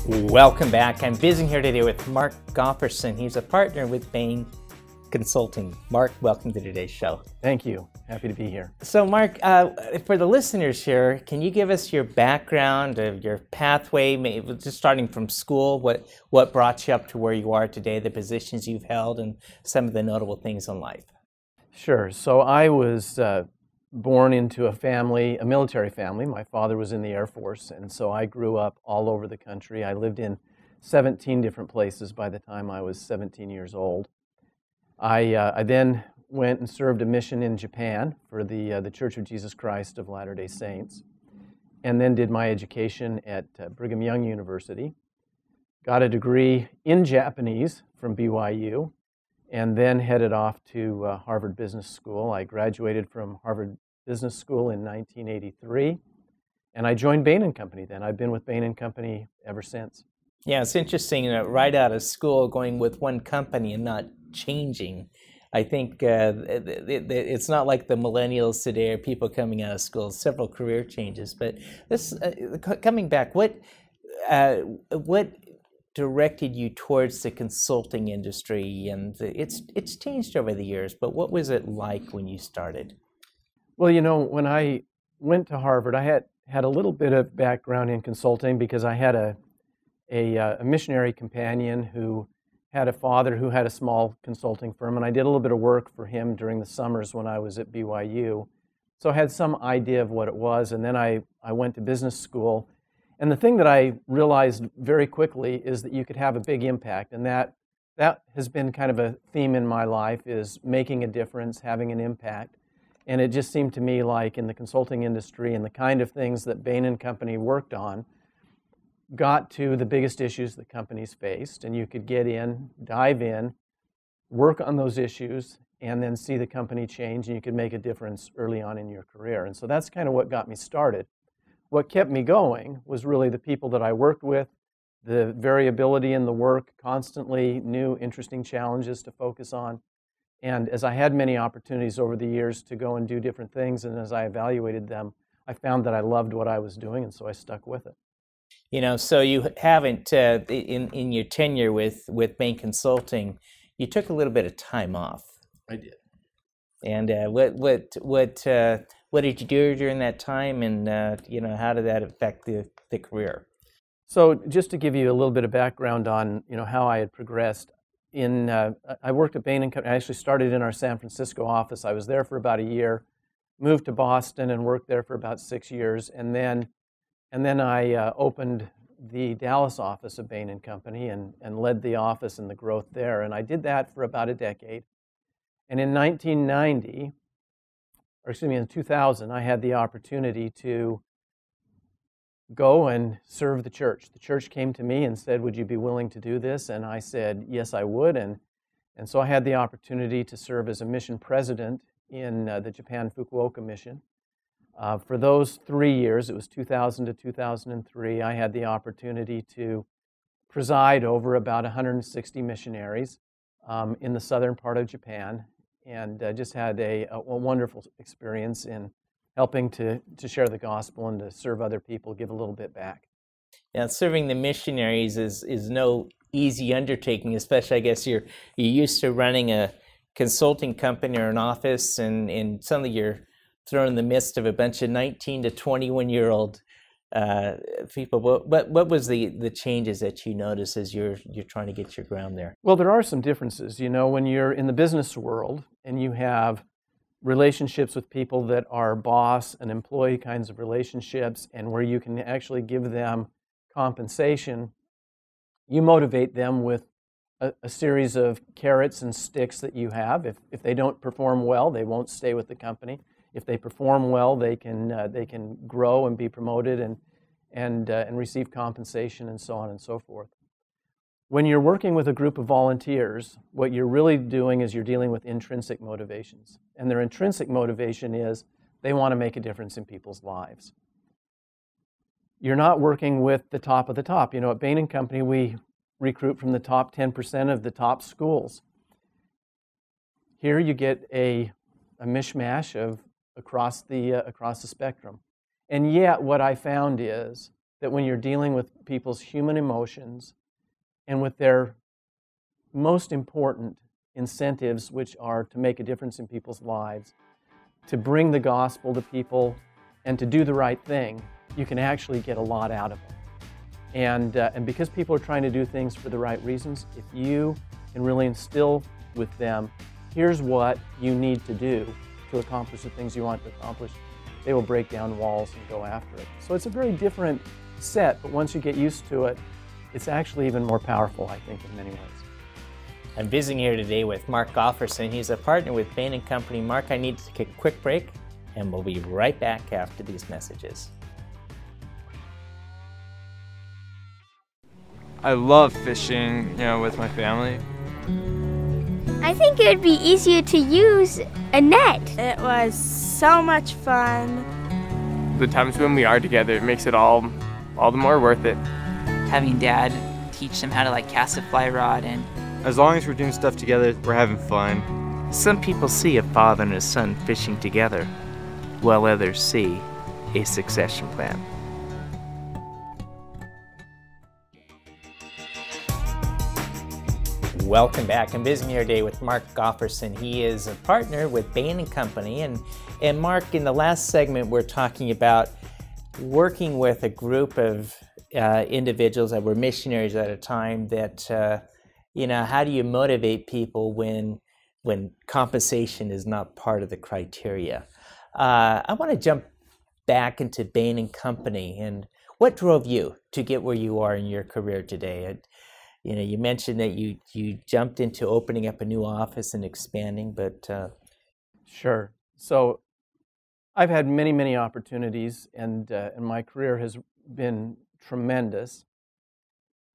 Welcome back. I'm visiting here today with Mark Gottfredson. He's a partner with Bain Consulting. Mark, welcome to today's show. Thank you. Happy to be here. So Mark, for the listeners here, can you give us your background, your pathway, maybe just starting from school, what brought you up to where you are today, the positions you've held, and some of the notable things in life? Sure. So I was born into a military family. My father was in the Air Force, and so I grew up all over the country. I lived in 17 different places by the time I was 17 years old. I then went and served a mission in Japan for the Church of Jesus Christ of Latter-day Saints, and then did my education at Brigham Young University. Got a degree in Japanese from BYU, and then headed off to Harvard Business School. I graduated from Harvard Business School in 1983, and I joined Bain & Company then. I've been with Bain & Company ever since. Yeah, it's interesting that right out of school, going with one company and not changing. I think it's not like the millennials today or people coming out of school, several career changes. But this coming back, what directed you towards the consulting industry? And it's changed over the years, but what was it like when you started? Well, you know, when I went to Harvard, I had a little bit of background in consulting because I had a missionary companion who had a father who had a small consulting firm, and I did a little bit of work for him during the summers when I was at BYU. So I had some idea of what it was, and then I went to business school. And the thing that I realized very quickly is that you could have a big impact, and that has been kind of a theme in my life, is making a difference, having an impact. And it just seemed to me like in the consulting industry and the kind of things that Bain & Company worked on got to the biggest issues that companies faced, and you could get in, dive in, work on those issues, and then see the company change, and you could make a difference early on in your career. And so that's kind of what got me started. What kept me going was really the people that I worked with, the variability in the work, constantly new, interesting challenges to focus on. And as I had many opportunities over the years to go and do different things, and as I evaluated them, I found that I loved what I was doing, and so I stuck with it. You know, so you haven't, in your tenure with Bain Consulting, you took a little bit of time off. I did. And what did you do during that time, and how did that affect the career? So just to give you a little bit of background on how I had progressed, I worked at Bain & Company. I actually started in our San Francisco office. I was there for about a year, moved to Boston and worked there for about 6 years, and then I opened the Dallas office of Bain & Company and led the office and the growth there. And I did that for about a decade. And in 2000, I had the opportunity to go and serve the church. The church came to me and said, "Would you be willing to do this?" And I said, "Yes, I would." And so I had the opportunity to serve as a mission president in the Japan Fukuoka mission. For those 3 years, it was 2000 to 2003, I had the opportunity to preside over about 160 missionaries in the southern part of Japan, and just had a wonderful experience in helping to share the gospel and to serve other people, give a little bit back. Now, serving the missionaries is no easy undertaking, especially, I guess, you're used to running a consulting company or an office, and suddenly you're thrown in the midst of a bunch of 19 to 21-year-old people. What was the changes that you noticed as you're trying to get your ground there? Well, there are some differences. When you're in the business world and you have relationships with people that are boss and employee kinds of relationships, and where you can actually give them compensation, you motivate them with a series of carrots and sticks that you have. If they don't perform well, they won't stay with the company. If they perform well, they can grow and be promoted and receive compensation, and so on and so forth. When you're working with a group of volunteers, what you're really doing is you're dealing with intrinsic motivations. And their intrinsic motivation is they want to make a difference in people's lives. You're not working with the top of the top. At Bain & Company, we recruit from the top 10% of the top schools. Here you get a mishmash of across the spectrum. And yet what I found is that when you're dealing with people's human emotions and with their most important incentives, which are to make a difference in people's lives, to bring the gospel to people, and to do the right thing, you can actually get a lot out of them. And because people are trying to do things for the right reasons, if you can really instill with them, here's what you need to do to accomplish the things you want to accomplish, they will break down walls and go after it. So it's a very different set, but once you get used to it, it's actually even more powerful, I think, in many ways. I'm visiting here today with Mark Gottfredson. He's a partner with Bain & Company. Mark, I need to take a quick break, and we'll be right back after these messages. I love fishing, with my family. I think it would be easier to use a net. It was so much fun. The times when we are together, it makes it all the more worth it. Having Dad teach them how to cast a fly rod, and as long as we're doing stuff together, we're having fun. Some people see a father and a son fishing together, while others see a succession plan. Welcome back. I'm visiting here today with Mark Gottfredson. He is a partner with Bain & Company. And Mark, in the last segment, we're talking about working with a group of individuals that were missionaries at a time that, how do you motivate people when compensation is not part of the criteria? I want to jump back into Bain & Company. And what drove you to get where you are in your career today? You mentioned that you jumped into opening up a new office and expanding, but... Sure. So I've had many opportunities, and my career has been tremendous.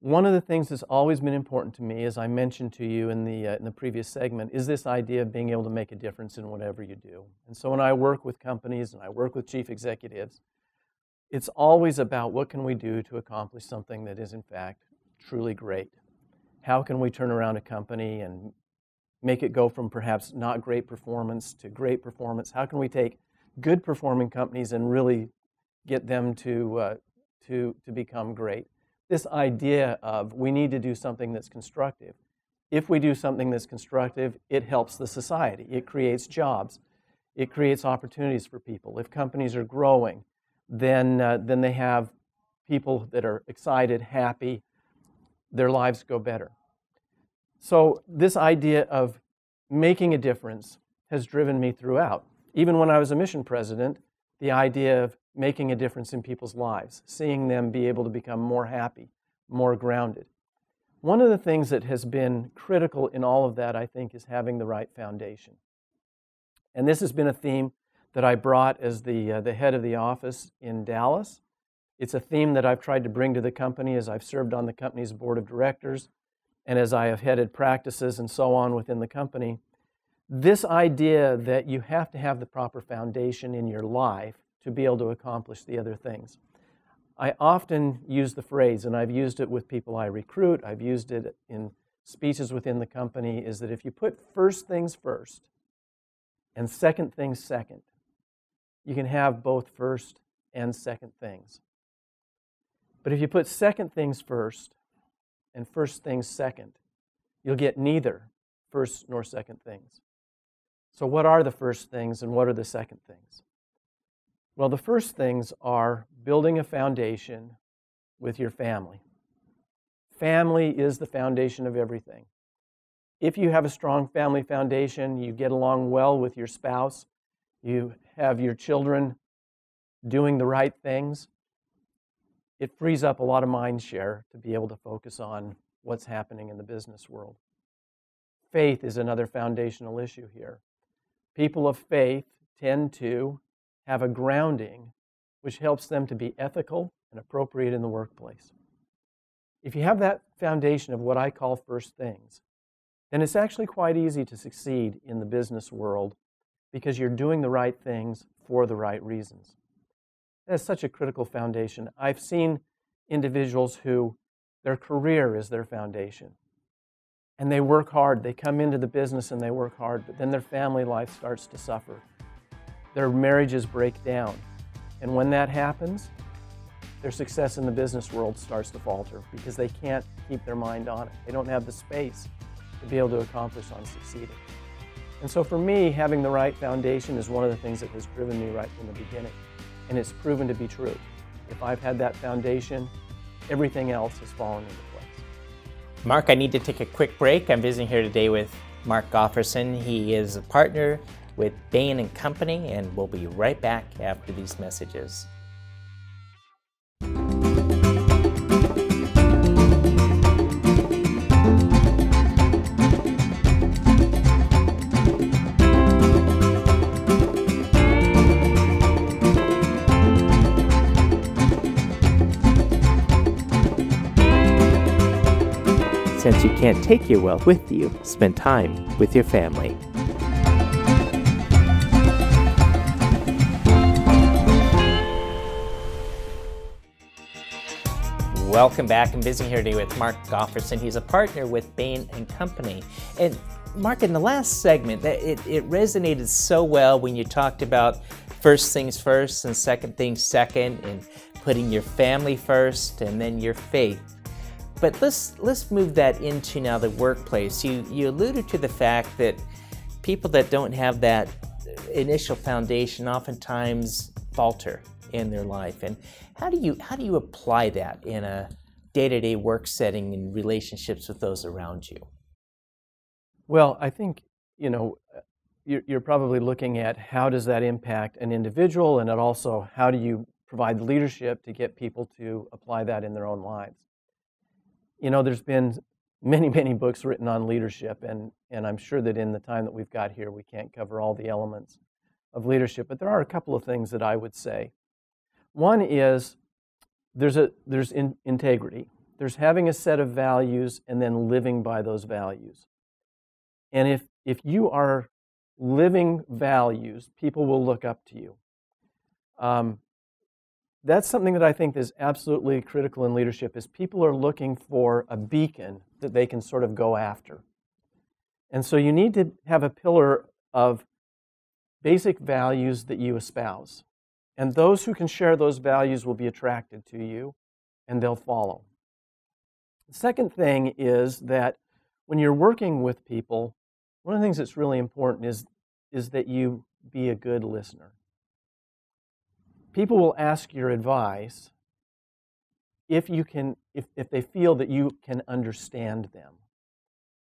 One of the things that's always been important to me, as I mentioned to you in the previous segment, is this idea of being able to make a difference in whatever you do. And so when I work with companies and I work with chief executives, it's always about what can we do to accomplish something that is, in fact, truly great. How can we turn around a company and make it go from perhaps not great performance to great performance? How can we take good performing companies and really get them to become great? This idea of we need to do something that's constructive. If we do something that's constructive, it helps the society. It creates jobs. It creates opportunities for people. If companies are growing, then they have people that are excited, happy, their lives go better. So this idea of making a difference has driven me throughout. Even when I was a mission president, the idea of making a difference in people's lives, seeing them be able to become more happy, more grounded. One of the things that has been critical in all of that, I think, is having the right foundation. And this has been a theme that I brought as the head of the office in Dallas. It's a theme that I've tried to bring to the company as I've served on the company's board of directors and as I have headed practices and so on within the company. This idea that you have to have the proper foundation in your life to be able to accomplish the other things. I often use the phrase, and I've used it with people I recruit, I've used it in speeches within the company, is that if you put first things first and second things second, you can have both first and second things. But if you put second things first and first things second, you'll get neither first nor second things. So what are the first things and what are the second things? Well, the first things are building a foundation with your family. Family is the foundation of everything. If you have a strong family foundation, you get along well with your spouse, you have your children doing the right things, it frees up a lot of mind share to be able to focus on what's happening in the business world. Faith is another foundational issue here. People of faith tend to have a grounding which helps them to be ethical and appropriate in the workplace. If you have that foundation of what I call first things, then it's actually quite easy to succeed in the business world because you're doing the right things for the right reasons. That's such a critical foundation. I've seen individuals who their career is their foundation. And they work hard. They come into the business and they work hard, but then their family life starts to suffer. Their marriages break down. And when that happens, their success in the business world starts to falter because they can't keep their mind on it. They don't have the space to be able to accomplish on succeeding. And so for me, having the right foundation is one of the things that has driven me right from the beginning. And it's proven to be true. If I've had that foundation, everything else has fallen into place. Mark, I need to take a quick break. I'm visiting here today with Mark Gottfredson. He is a partner with Bain & Company, and we'll be right back after these messages. Since you can't take your wealth with you, spend time with your family. Welcome back. I'm visiting here today with Mark Gottfredson. He's a partner with Bain & Company. And Mark, in the last segment, it resonated so well when you talked about first things first and second things second, and putting your family first and then your faith. But let's move that into now the workplace. You alluded to the fact that people that don't have that initial foundation oftentimes falter in their life. And how do you apply that in a day-to-day work setting and relationships with those around you? Well, I think, you're probably looking at how does that impact an individual, and also how do you provide the leadership to get people to apply that in their own lives. There's been many, many books written on leadership, and I'm sure that in the time that we've got here, we can't cover all the elements of leadership, but there are a couple of things that I would say. One is there's integrity. There's having a set of values and then living by those values. And if you are living values, people will look up to you. That's something that I think is absolutely critical in leadership, is people are looking for a beacon that they can sort of go after. And so you need to have a pillar of basic values that you espouse. And those who can share those values will be attracted to you, and they'll follow. The second thing is that when you're working with people, one of the things that's really important is that you be a good listener. People will ask your advice if they feel that you can understand them.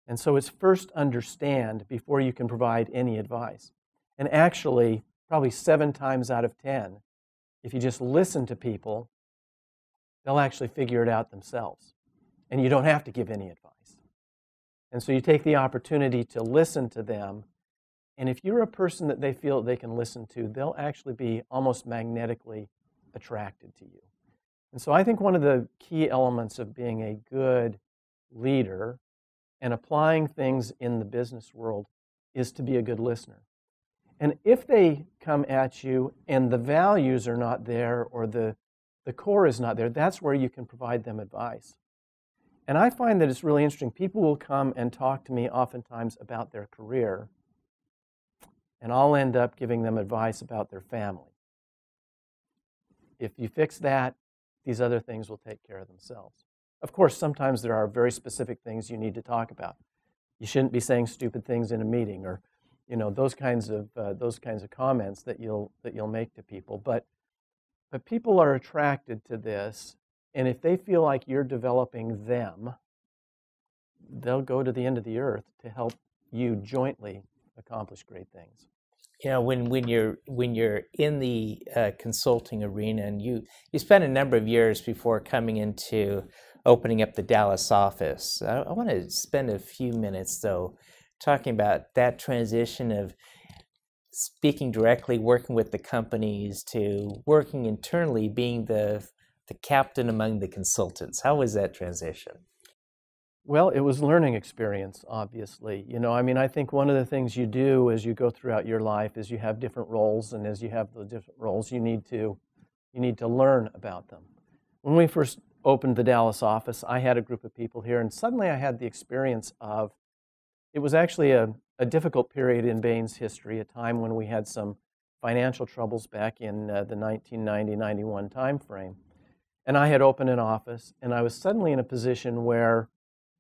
And so it's first understand before you can provide any advice. And actually, probably 7 times out of 10, if you just listen to people, they'll actually figure it out themselves. And you don't have to give any advice. And so you take the opportunity to listen to them. And if you're a person that they feel they can listen to, they'll actually be almost magnetically attracted to you. And so I think one of the key elements of being a good leader and applying things in the business world is to be a good listener. And if they come at you and the values are not there, or the core is not there, that's where you can provide them advice. And I find that it's really interesting. People will come and talk to me oftentimes about their career, and I'll end up giving them advice about their family. If you fix that, these other things will take care of themselves. Of course, sometimes there are very specific things you need to talk about. You shouldn't be saying stupid things in a meeting, or those kinds of comments that you'll make to people. But people are attracted to this, and if they feel like you're developing them, they'll go to the end of the earth to help you jointly accomplish great things. When you're in the consulting arena, and you spent a number of years before coming into opening up the Dallas office, I want to spend a few minutes, though, talking about that transition of speaking directly, working with the companies, to working internally, being the captain among the consultants. How was that transition? Well, it was a learning experience, obviously. I think one of the things you do as you go throughout your life is you have different roles, and as you have the different roles, you need to learn about them. When we first opened the Dallas office, I had a group of people here, and suddenly I had the experience of, it was actually a difficult period in Bain's history, a time when we had some financial troubles back in the 1990-91 time frame. and I had opened an office, and I was suddenly in a position where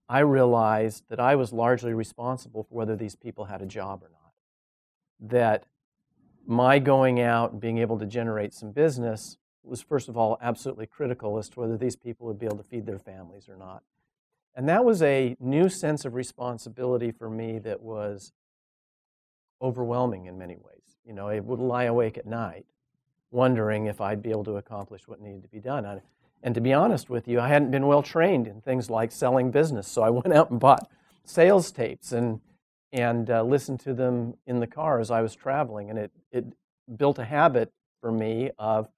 I realized that I was largely responsible for whether these people had a job or not. That my going out and being able to generate some business was, first of all, absolutely critical as to whether these people would be able to feed their families or not. And that was a new sense of responsibility for me that was overwhelming in many ways. You know, I would lie awake at night wondering if I'd be able to accomplish what needed to be done. And to be honest with you, I hadn't been well trained in things like selling business, so I went out and bought sales tapes and listened to them in the car as I was traveling. And it built a habit for me of,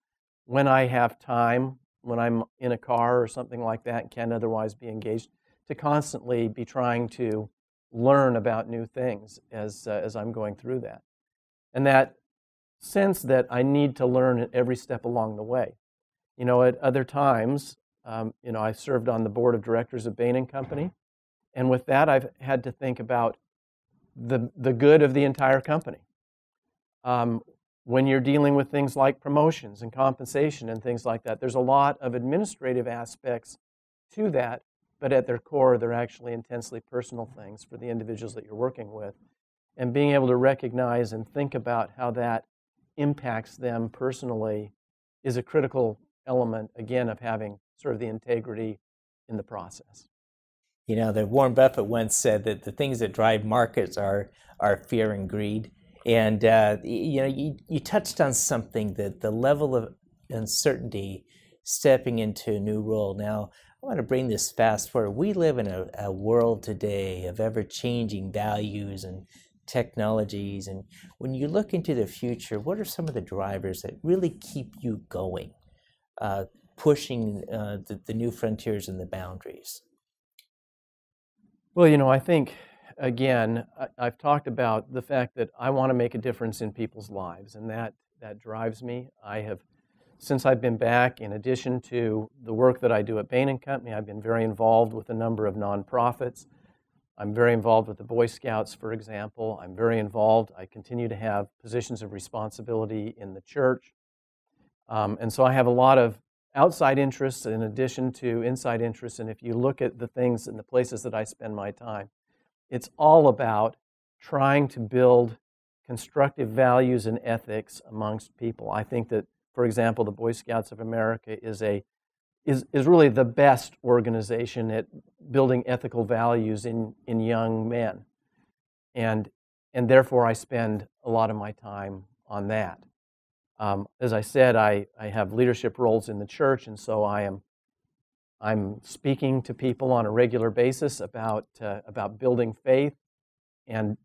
when I have time, when I'm in a car or something like that and can't otherwise be engaged, to constantly be trying to learn about new things as I'm going through that. And that sense that I need to learn at every step along the way. You know, at other times, you know, I served on the board of directors of Bain & Company, and with that I've had to think about the good of the entire company. When you're dealing with things like promotions and compensation and things like that, there's a lot of administrative aspects to that, but at their core, they're actually intensely personal things for the individuals that you're working with. And being able to recognize and think about how that impacts them personally is a critical element, again, of having sort of the integrity in the process. You know, the Warren Buffett once said that the things that drive markets are fear and greed. And, you know, you touched on something, that the level of uncertainty stepping into a new role. Now, I want to bring this fast forward. We live in a world today of ever-changing values and technologies. And when you look into the future, what are some of the drivers that really keep you going, pushing the new frontiers and the boundaries? Well, you know, I think, again, I've talked about the fact that I want to make a difference in people's lives, and that drives me. Since I've been back, in addition to the work that I do at Bain & Company, I've been very involved with a number of nonprofits. I'm very involved with the Boy Scouts, for example. I'm very involved. I continue to have positions of responsibility in the church. And so I have a lot of outside interests in addition to inside interests. And if you look at the things and the places that I spend my time, it's all about trying to build constructive values and ethics amongst people. I think that, for example, the Boy Scouts of America is really the best organization at building ethical values in young men. And therefore I spend a lot of my time on that. As I said, I have leadership roles in the church, and so I'm speaking to people on a regular basis about building faith and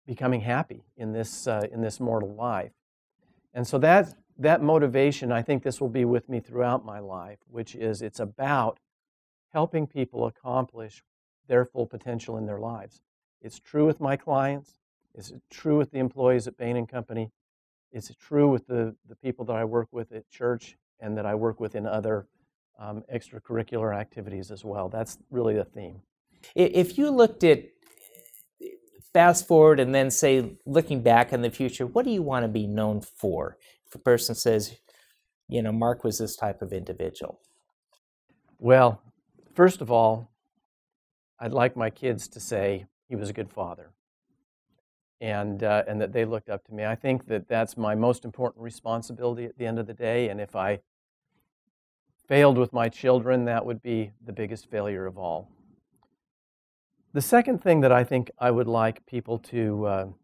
becoming happy in this mortal life. And so that motivation, I think this will be with me throughout my life, which is it's about helping people accomplish their full potential in their lives. It's true with my clients. It's true with the employees at Bain & Company. It's true with the people that I work with at church and that I work with in other extracurricular activities as well. That's really the theme. If you looked at, fast forward and then say, looking back in the future, what do you want to be known for? If a person says, you know, Mark was this type of individual. Well, first of all, I'd like my kids to say he was a good father, and that they looked up to me. I think that that's my most important responsibility at the end of the day, and if I failed with my children, that would be the biggest failure of all. The second thing that I think I would like people to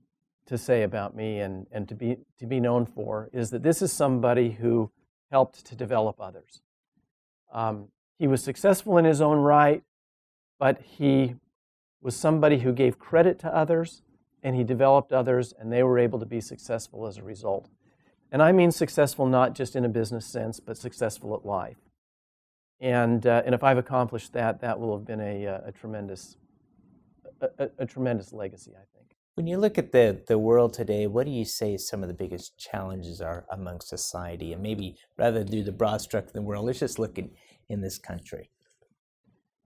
say about me and to be known for is that this is somebody who helped to develop others. He was successful in his own right, but he was somebody who gave credit to others, and he developed others, and they were able to be successful as a result. And I mean successful not just in a business sense, but successful at life. And if I've accomplished that, that will have been a tremendous legacy, I think. When you look at the world today, what do you say some of the biggest challenges are among society? And maybe rather than do the broad stroke of the world, let's just look in this country.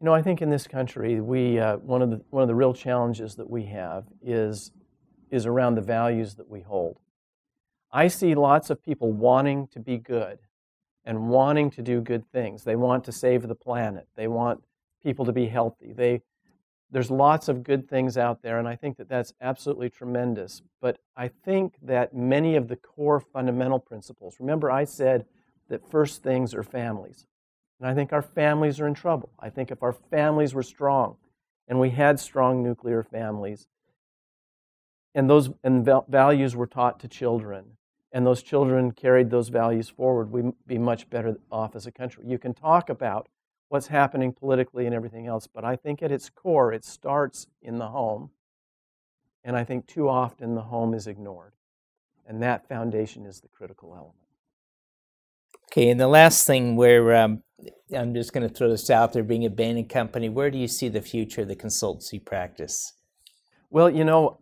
You know, I think in this country, one of the real challenges that we have is around the values that we hold. I see lots of people wanting to be good and wanting to do good things. They want to save the planet. They want people to be healthy. There's lots of good things out there, and I think that that's absolutely tremendous. But I think that many of the core fundamental principles, remember I said that first things are families. And I think our families are in trouble. I think if our families were strong, and we had strong nuclear families, and those values were taught to children, and those children carried those values forward, we'd be much better off as a country. You can talk about what's happening politically and everything else, but I think at its core, it starts in the home, and I think too often the home is ignored, and that foundation is the critical element. Okay, and the last thing where I'm just going to throw this out there, being a Bain & Company, where do you see the future of the consultancy practice? Well, you know,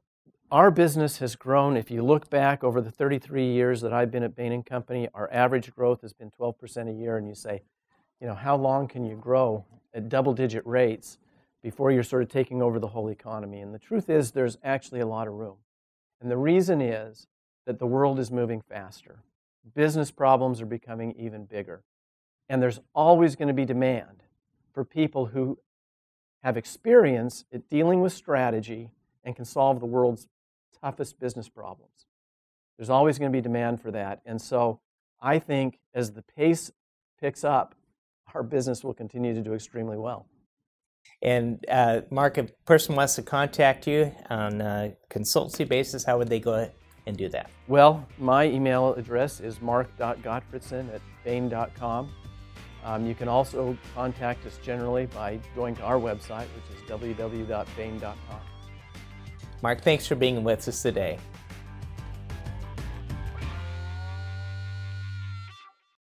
our business has grown. If you look back over the 33 years that I've been at Bain & Company, our average growth has been 12% a year, and you say, you know, how long can you grow at double-digit rates before you're sort of taking over the whole economy? And the truth is there's actually a lot of room. And the reason is that the world is moving faster. Business problems are becoming even bigger. And there's always going to be demand for people who have experience at dealing with strategy and can solve the world's toughest business problems. There's always going to be demand for that. And so I think as the pace picks up, our business will continue to do extremely well. And Mark, if a person wants to contact you on a consultancy basis, how would they go and do that? Well, my email address is mark.gottfredson@bain.com. You can also contact us generally by going to our website, which is www.bain.com. Mark, thanks for being with us today.